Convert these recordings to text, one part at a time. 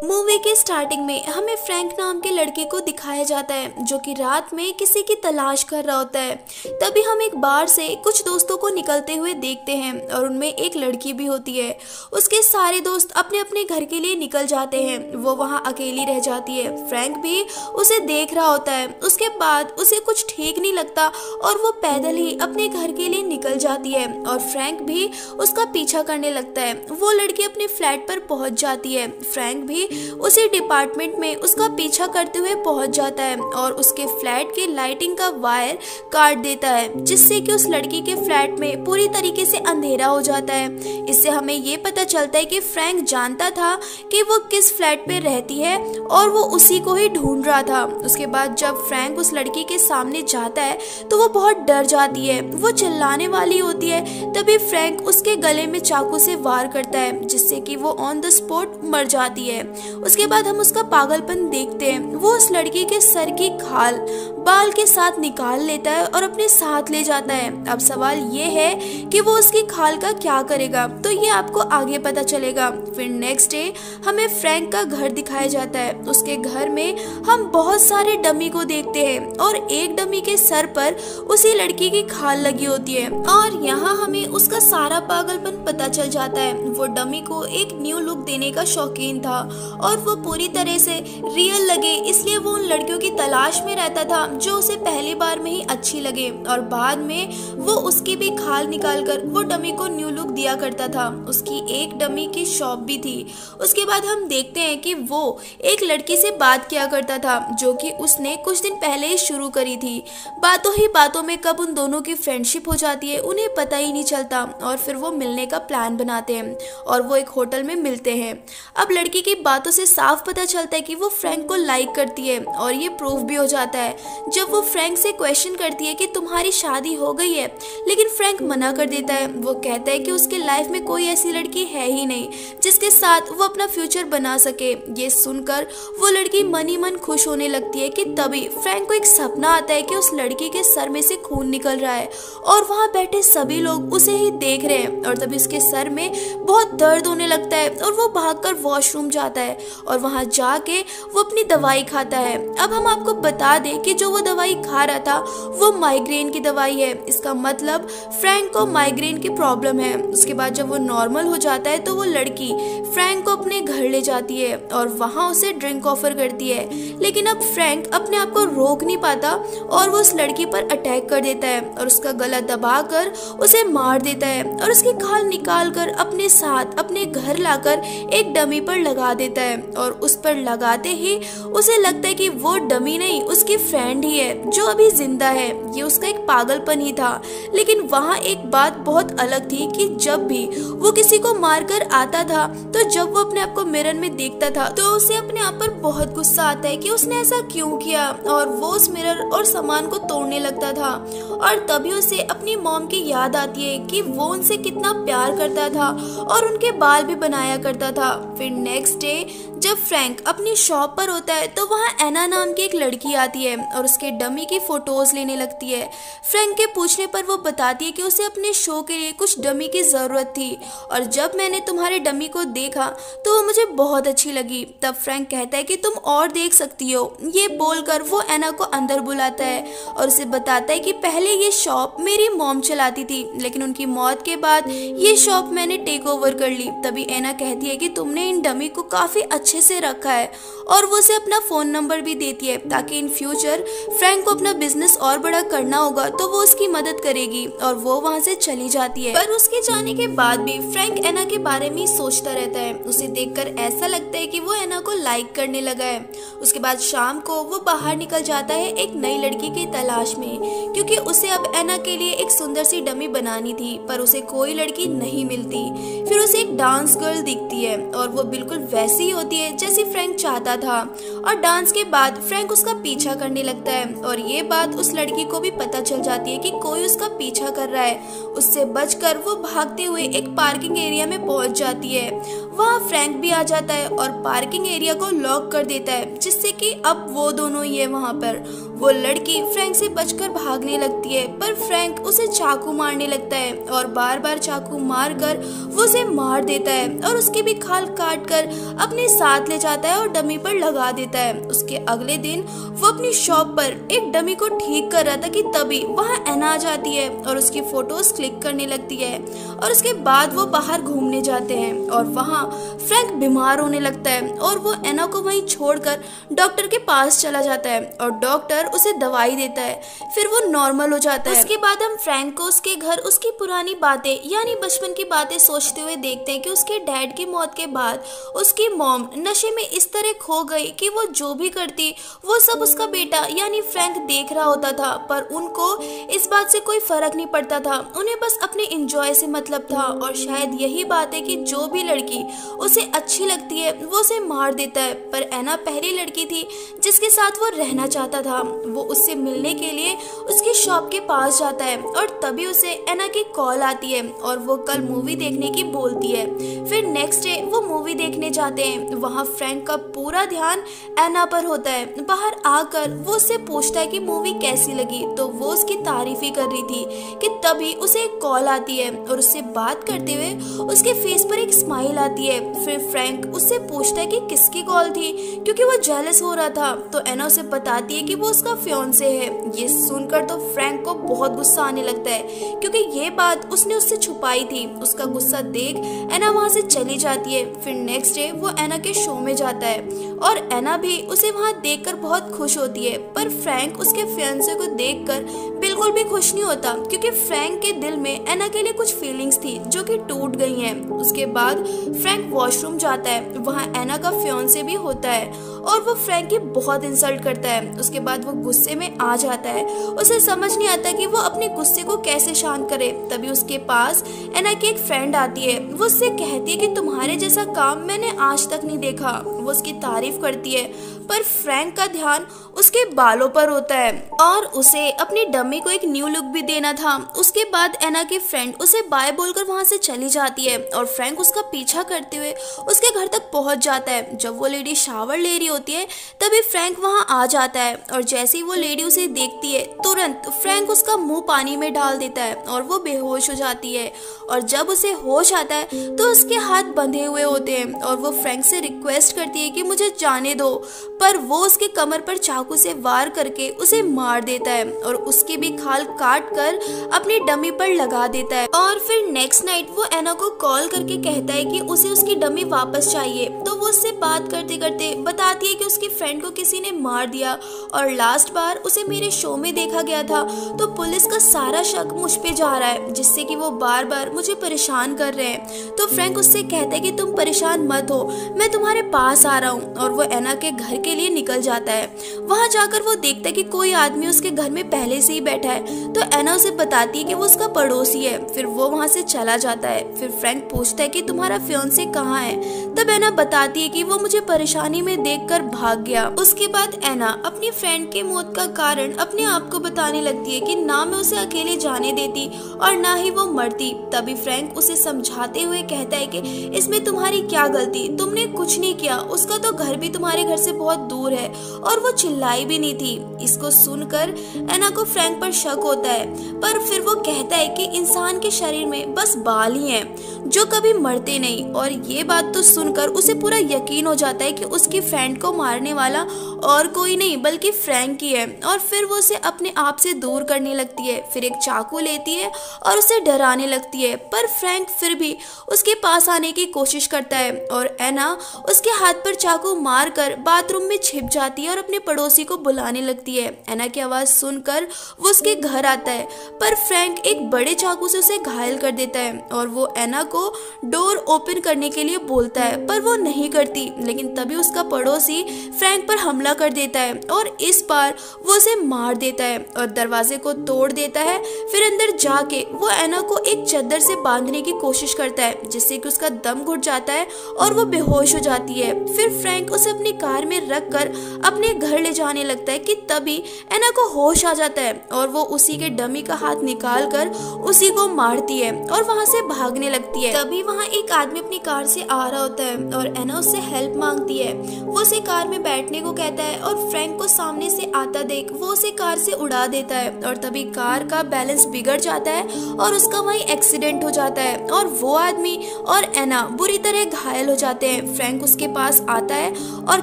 Movie के starting में हमें फ्रैंक नाम के लड़के को दिखाया जाता है जो कि रात में किसी की तलाश कर रहा होता है। तभी हम एक बार से कुछ दोस्तों को निकलते हुए देखते हैं और उनमें एक लड़की भी होती है। उसके सारे दोस्त अपने अपने घर के लिए निकल जाते हैं, वो वहाँ अकेली रह जाती है। फ्रैंक भी उसे देख रहा होता है। उसके बाद उसे कुछ ठीक नहीं लगता और वो पैदल ही अपने घर के लिए निकल जाती है और फ्रैंक भी उसका पीछा करने लगता है। वो लड़की अपने फ्लैट पर पहुंच जाती है। फ्रैंक भी उसी डिपार्टमेंट में उसका पीछा करते हुए पहुंच जाता है और उसके फ्लैट की लाइटिंग का वायर काट देता है, जिससे कि उस लड़की के फ्लैट में पूरी तरीके से अंधेरा हो जाता है। इससे हमें ये पता चलता है कि फ्रैंक जानता था कि वो किस फ्लैट पे रहती है और वो उसी को ही ढूंढ रहा था। उसके बाद जब फ्रैंक उस लड़की के सामने जाता है तो वो बहुत डर जाती है, वो चिल्लाने वाली होती है। तभी फ्रैंक उसके गले में चाकू से वार करता है, जिससे कि वो ऑन द स्पॉट मर जाती है। उसके बाद हम उसका पागलपन देखते हैं। वो उस लड़की के सर की खाल बाल के साथ निकाल लेता है और अपने साथ ले जाता है। अब सवाल ये है कि वो उसकी खाल का क्या करेगा, तो ये आपको आगे पता चलेगा। फिर नेक्स्ट डे हमें फ्रैंक का घर दिखाया जाता है। उसके घर में हम बहुत सारे डमी को देखते हैं और एक डमी के सर पर उसी लड़की की खाल लगी होती है और यहाँ हमें उसका सारा पागलपन पता चल जाता है। वो डमी को एक न्यू लुक देने का शौकीन था और वो पूरी तरह से रियल लगे, इसलिए वो उन लड़कियों की तलाश में रहता था जो उसे पहली बार में ही अच्छी लगे और बाद में वो उसकी भी खाल निकालकर वो डमी को न्यू लुक दिया करता था। उसकी एक डमी की शॉप भी थी। उसके बाद हम देखते हैं कि वो एक लड़की से बात किया करता था जो कि उसने कुछ दिन पहले ही शुरू करी थी। बातों ही बातों में कब उन दोनों की फ्रेंडशिप हो जाती है उन्हें पता ही नहीं चलता और फिर वो मिलने का प्लान बनाते हैं और वो एक होटल में मिलते हैं। अब लड़की की बातों से साफ पता चलता है कि वो फ्रैंक को लाइक करती है और ये प्रूफ भी हो जाता है जब वो फ्रैंक से क्वेश्चन करती है कि तुम्हारी शादी हो गई है, लेकिन फ्रैंक मना कर देता है। वो कहता है कि उसके लाइफ में कोई ऐसी लड़की है ही नहीं जिसके साथ वो अपना फ्यूचर बना सके। ये सुनकर वो लड़की मन ही मन खुश होने लगती है कि तभी फ्रैंक को एक सपना आता है कि उस लड़की के सर में से खून निकल रहा है और वहाँ बैठे सभी लोग उसे ही देख रहे हैं और तभी उसके सर में बहुत दर्द होने लगता है और वो भागकर वॉशरूम जाता है और वहां जाके वो अपनी दवाई खाता है। अब हम आपको बता दें कि जो वो दवाई खा रहा था वो माइग्रेन की दवाई है। इसका मतलब फ्रैंक को माइग्रेन की प्रॉब्लम है। उसके बाद जब वो नॉर्मल हो जाता है तो वो लड़की फ्रैंक को अपने घर ले जाती है और वहां उसे ड्रिंक ऑफर करती है, लेकिन अब फ्रैंक अपने आप को रोक नहीं पाता और वो उस लड़की पर अटैक कर देता है और उसका गला दबाकर उसे मार देता है और उसकी खाल निकाल कर अपने साथ अपने घर लाकर एक डमी पर लगा देता है और उस पर लगाते ही उसे लगता है कि वो डमी नहीं उसकी फ्रेंड ही है जो अभी जिंदा है। ये उसका एक पागलपन ही था। लेकिन वहाँ एक बात बहुत अलग थी कि जब भी वो किसी को मारकर आता था तो जब वो अपने आप को मिरर में देखता था तो उसे अपने आप पर बहुत गुस्सा आता है कि उसने ऐसा क्यों किया और वो उस मिरर और सामान को तोड़ने लगता था और तभी उसे अपनी मॉम की याद आती है कि वो उनसे कितना प्यार करता था और उनके बाल भी बनाया करता था। फिर नेक्स्ट डे जब फ्रैंक अपनी शॉप पर होता है तो वहाँ एना नाम की एक लड़की आती है और उसके डमी की फोटोज लेने लगती है। फ्रैंक के पूछने पर वो बताती है कि उसे अपने शो के लिए कुछ डमी की जरूरत थी और जब मैंने तुम्हारे डमी को देखा तो वो मुझे बहुत अच्छी लगी। तब फ्रैंक कहता है कि तुम और देख सकती हो। ये बोलकर वो एना को अंदर बुलाता है और उसे बताता है कि पहले ये शॉप मेरी मॉम चलाती थी, लेकिन उनकी मौत के बाद ये शॉप मैंने टेक ओवर कर ली। तभी एना कहती है कि तुमने इन डमी को काफी अच्छे से रखा है और वो उसे अपना फोन नंबर भी देती है ताकि इन फ्यूचर फ्रैंक को अपना बिजनेस और बड़ा करना होगा तो वो उसकी मदद करेगी और वो वहाँ से चली जाती है। पर उसके जाने के बाद भी फ्रैंक एना के बारे में सोचता रहता है। उसे देखकर ऐसा लगता है कि वो एना को लाइक करने लगा है। उसके बाद शाम को वो बाहर निकल जाता है एक नई लड़की की तलाश में, क्योंकि उसे अब एना के लिए एक सुंदर सी डमी बनानी थी, पर उसे कोई लड़की नहीं मिलती। फिर उसे एक डांस गर्ल दिखती है और वो बिल्कुल वैसी ही होती है जैसी फ्रैंक चाहता था और डांस के बाद फ्रैंक उसका पीछा करने लगता है और ये बात उस लड़की को भी पता चल जाती है कि कोई उसका पीछा कर रहा है। उससे बचकर वो भागते हुए एक पार्किंग एरिया में पहुंच जाती है। वहाँ फ्रैंक भी आ जाता है और पार्किंग एरिया को लॉक कर देता है, जिससे कि अब वो दोनों ही है वहाँ पर। वो लड़की फ्रैंक से बचकर भागने लगती है, पर फ्रैंक उसे चाकू मारने लगता है और बार बार चाकू मारकर वो उसे मार देता है और उसकी भी खाल काट कर अपने साथ ले जाता है और डमी पर लगा देता है। उसके अगले दिन वो अपनी शॉप पर एक डमी को ठीक कर रहा था कि तभी वहाँ एना आ जाती है और उसकी फोटोज क्लिक करने लगती है और उसके बाद वो बाहर घूमने जाते हैं और वहाँ फ्रैंक बीमार होने लगता है और वो एना को वहीं छोड़कर डॉक्टर के पास चला जाता है और डॉक्टर उसे दवाई देता है, फिर वो नॉर्मल हो जाता है। उसके बाद हम फ्रैंक को उसके घर उसकी पुरानी बातें यानी बचपन की बातें सोचते हुए देखते हैं कि उसके डैड की मौत के बाद उसकी मॉम नशे में इस तरह खो गई कि वो जो भी करती वो सब उसका बेटा यानी फ्रैंक देख रहा होता था, पर उनको इस बात से कोई फर्क नहीं पड़ता था। उन्हें बस अपने एंजॉय से मतलब था और शायद यही बात है कि जो भी लड़की उसे अच्छी लगती है वो उसे मार देता है। पर एना पहली लड़की थी जिसके साथ वो रहना चाहता था। वो उससे मिलने के लिए उसकी शॉप के पास जाता है और तभी उसे एना की कॉल आती है और वो कल मूवी देखने की बोलती है। फिर नेक्स्ट डे वो मूवी देखने जाते हैं। वहाँ फ्रैंक का पूरा ध्यान एना पर होता है। बाहर आकर वो उससे पूछता है कि मूवी कैसी लगी, तो वो उसकी तारीफ ही कर रही थी कि तभी उसे एक कॉल आती है और उससे बात करते हुए उसके फेस पर एक स्माइल आती है। फिर फ्रैंक उससे पूछता है कि किसकी कॉल थी, क्योंकि वो जेलस हो रहा था। तो एना उसे बताती है कि वो उसका फियांसे है। ये सुनकर तो फ्रैंक को बहुत गुस्सा आने लगता है, क्योंकि ये बात उसने उससे छुपाई थी। उसका गुस्सा देख एना वहाँ से चली जाती है। फिर नेक्स्ट डे वो एना के शो में जाता है और एना भी उसे वहाँ देखकर बहुत खुश होती है। पर फ्रैंक उसके फियांसे को देखकर बिल्कुल भी खुश नहीं होता, क्योंकि फ्रैंक के दिल में एना के लिए कुछ फीलिंग्स थी जो कि टूट गई हैं। उसके बाद फ्रैंक वॉशरूम जाता है, वहाँ एना का फियांसे भी होता है और वो फ्रैंक की बहुत इंसल्ट करता है। उसके बाद वो गुस्से में आ जाता है। उसे समझ नहीं आता कि वो अपने गुस्से को कैसे शांत करे। तभी उसके पास एना की एक फ्रेंड आती है। वो उससे कहती है कि तुम्हारे जैसा काम मैंने आज तक नहीं देखा। वो उसकी तारीफ करती है, पर फ्रैंक का ध्यान उसके बालों पर होता है और उसे अपनी डमी को एक न्यू लुक भी देना था। उसके बाद एना की फ्रेंड उसे बाय बोलकर वहां से चली जाती है और फ्रैंक उसका पीछा करते हुए उसके घर तक पहुंच जाता है। जब वो लेडी शावर ले रही होती है तभी फ्रैंक वहां आ जाता है और जैसे ही वो लेडी उसे देखती है तुरंत फ्रैंक उसका मुंह पानी में डाल देता है और वो बेहोश हो जाती है। और जब उसे होश आता है तो उसके हाथ बंधे हुए होते हैं और वो फ्रैंक से रिक्वेस्ट करती है कि मुझे जाने दो, पर वो उसके कमर पर चाकू से वार करके उसे मार देता है और उसकी भी खाल काट कर अपनी डमी पर लगा देता है। और फिर नेक्स्ट नाइट वो एना को कॉल करके कहता है कि उसे उसकी डमी वापस चाहिए। तो वो उससे बात करते करते बताती है कि उसकी फ्रेंड को किसी ने मार दिया और लास्ट बार उसे मेरे शो में देखा गया था, तो पुलिस का सारा शक मुझ पे जा रहा है, जिससे कि वो बार बार मुझे परेशान कर रहे हैं। तो फ्रैंक उससे कहता है कि तुम परेशान मत हो, मैं तुम्हारे पास आ रहा हूँ। और वो एना के घर के लिए निकल जाता है। वहाँ जाकर वो देखता है कि कोई आदमी उसके घर में पहले से ही बैठा है। तो एना उसे बताती है कि वो उसका पड़ोसी है। फिर वो वहाँ से चला जाता है। फिर फ्रैंक पूछता है कि तुम्हारा फियांसे कहाँ है। तब एना बताती है कि वो मुझे परेशानी में देखकर भाग गया। उसके बाद एना अपनी फ्रेंड की मौत का कारण अपने आप को बताने लगती है कि ना मैं उसे अकेले जाने देती और ना ही वो मरती। तभी फ्रैंक उसे समझाते हुए कहता है कि इसमें तुम्हारी क्या गलती, तुमने कुछ नहीं किया, उसका तो घर भी तुम्हारे घर से बहुत दूर है और वो चिल्लाई भी नहीं थी। इसको सुनकर एना को फ्रैंक पर शक होता है, पर फिर वो कहता है कि इंसान के शरीर में बस बाल ही हैं जो कभी मरते नहीं। और ये बात तो सुनकर उसे पूरा यकीन हो जाता है कि उसकी फ्रेंड को मारने वाला और कोई नहीं बल्कि फ्रैंक ही है। और फिर वो उसे अपने आप से दूर करने लगती है। फिर एक चाकू लेती है और उसे डराने लगती है, पर फ्रैंक फिर भी उसके पास आने की कोशिश करता है और एना उसके हाथ पर चाकू मारकर बाथरूम में छिप जाती है और अपने पड़ोसी को बुलाने लगती है। एना की आवाज सुनकर वो उसके घर आता है, पर फ्रैंक एक बड़े चाकू से उसे घायल कर देता है और वो एना को डोर ओपन करने के लिए बोलता है, पर वो नहीं करती। लेकिन तभी उसका पड़ोसी ही फ्रैंक पर हमला कर देता है और इस बार वो उसे मार देता है और दरवाजे को तोड़ देता है। फिर अंदर जाके वो एना को एक चादर से बांधने की कोशिश करता है जिससे कि उसका दम घुट जाता है और वो बेहोश हो जाती है। फिर फ्रैंक उसे अपनी कार में रख कर अपने घर ले जाने लगता है कि तभी एना को होश आ जाता है और वो उसी के डमी का हाथ निकाल कर उसी को मारती है और वहां से भागने लगती है। तभी वहां एक आदमी अपनी कार से आ रहा होता है और एना उससे हेल्प मांगती है। वो उसे कार में बैठने को कहता है और फ्रैंक को सामने से आता देख वो उसे कार से उड़ा देता है और तभी कार का बैलेंस बिगड़ जाता है और उसका वहीं एक्सीडेंट हो जाता है और वो आदमी और एना बुरी तरह घायल हो जाते हैं। फ्रैंक उसके पास आता है और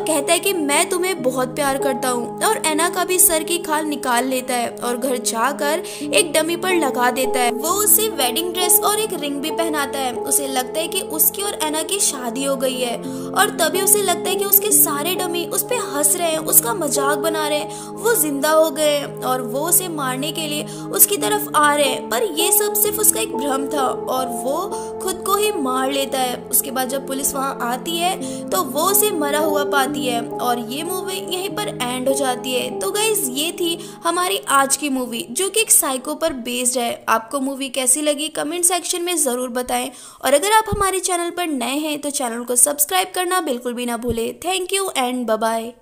कहता है कि मैं तुम्हें बहुत प्यार करता हूँ और एना का भी सर की खाल निकाल लेता है और घर जाकर एक डमी पर लगा देता है। वो उसे वेडिंग ड्रेस और एक रिंग भी पहनाता है। उसे लगता है कि उसकी और एना की शादी हो गई है और तभी उसे लगता है कि उसके सारे डमी उस पे हंस रहे हैं, उसका मजाक बना रहे हैं, वो जिंदा हो गए हैं और वो उसे मारने के लिए उसकी तरफ आ रहे हैं। पर ये सब सिर्फ उसका एक भ्रम था और वो खुद को ही मार लेता है। उसके बाद जब पुलिस वहां आती है तो वो उसे मरा हुआ पाती है और ये मूवी यहीं पर एंड हो जाती है। तो गाइस ये थी हमारी आज की मूवी जो कि एक साइको पर बेस्ड है। आपको मूवी कैसी लगी कमेंट सेक्शन में ज़रूर बताएं और अगर आप हमारे चैनल पर नए हैं तो चैनल को सब्सक्राइब करना बिल्कुल भी ना भूलें। Thank you and bye bye.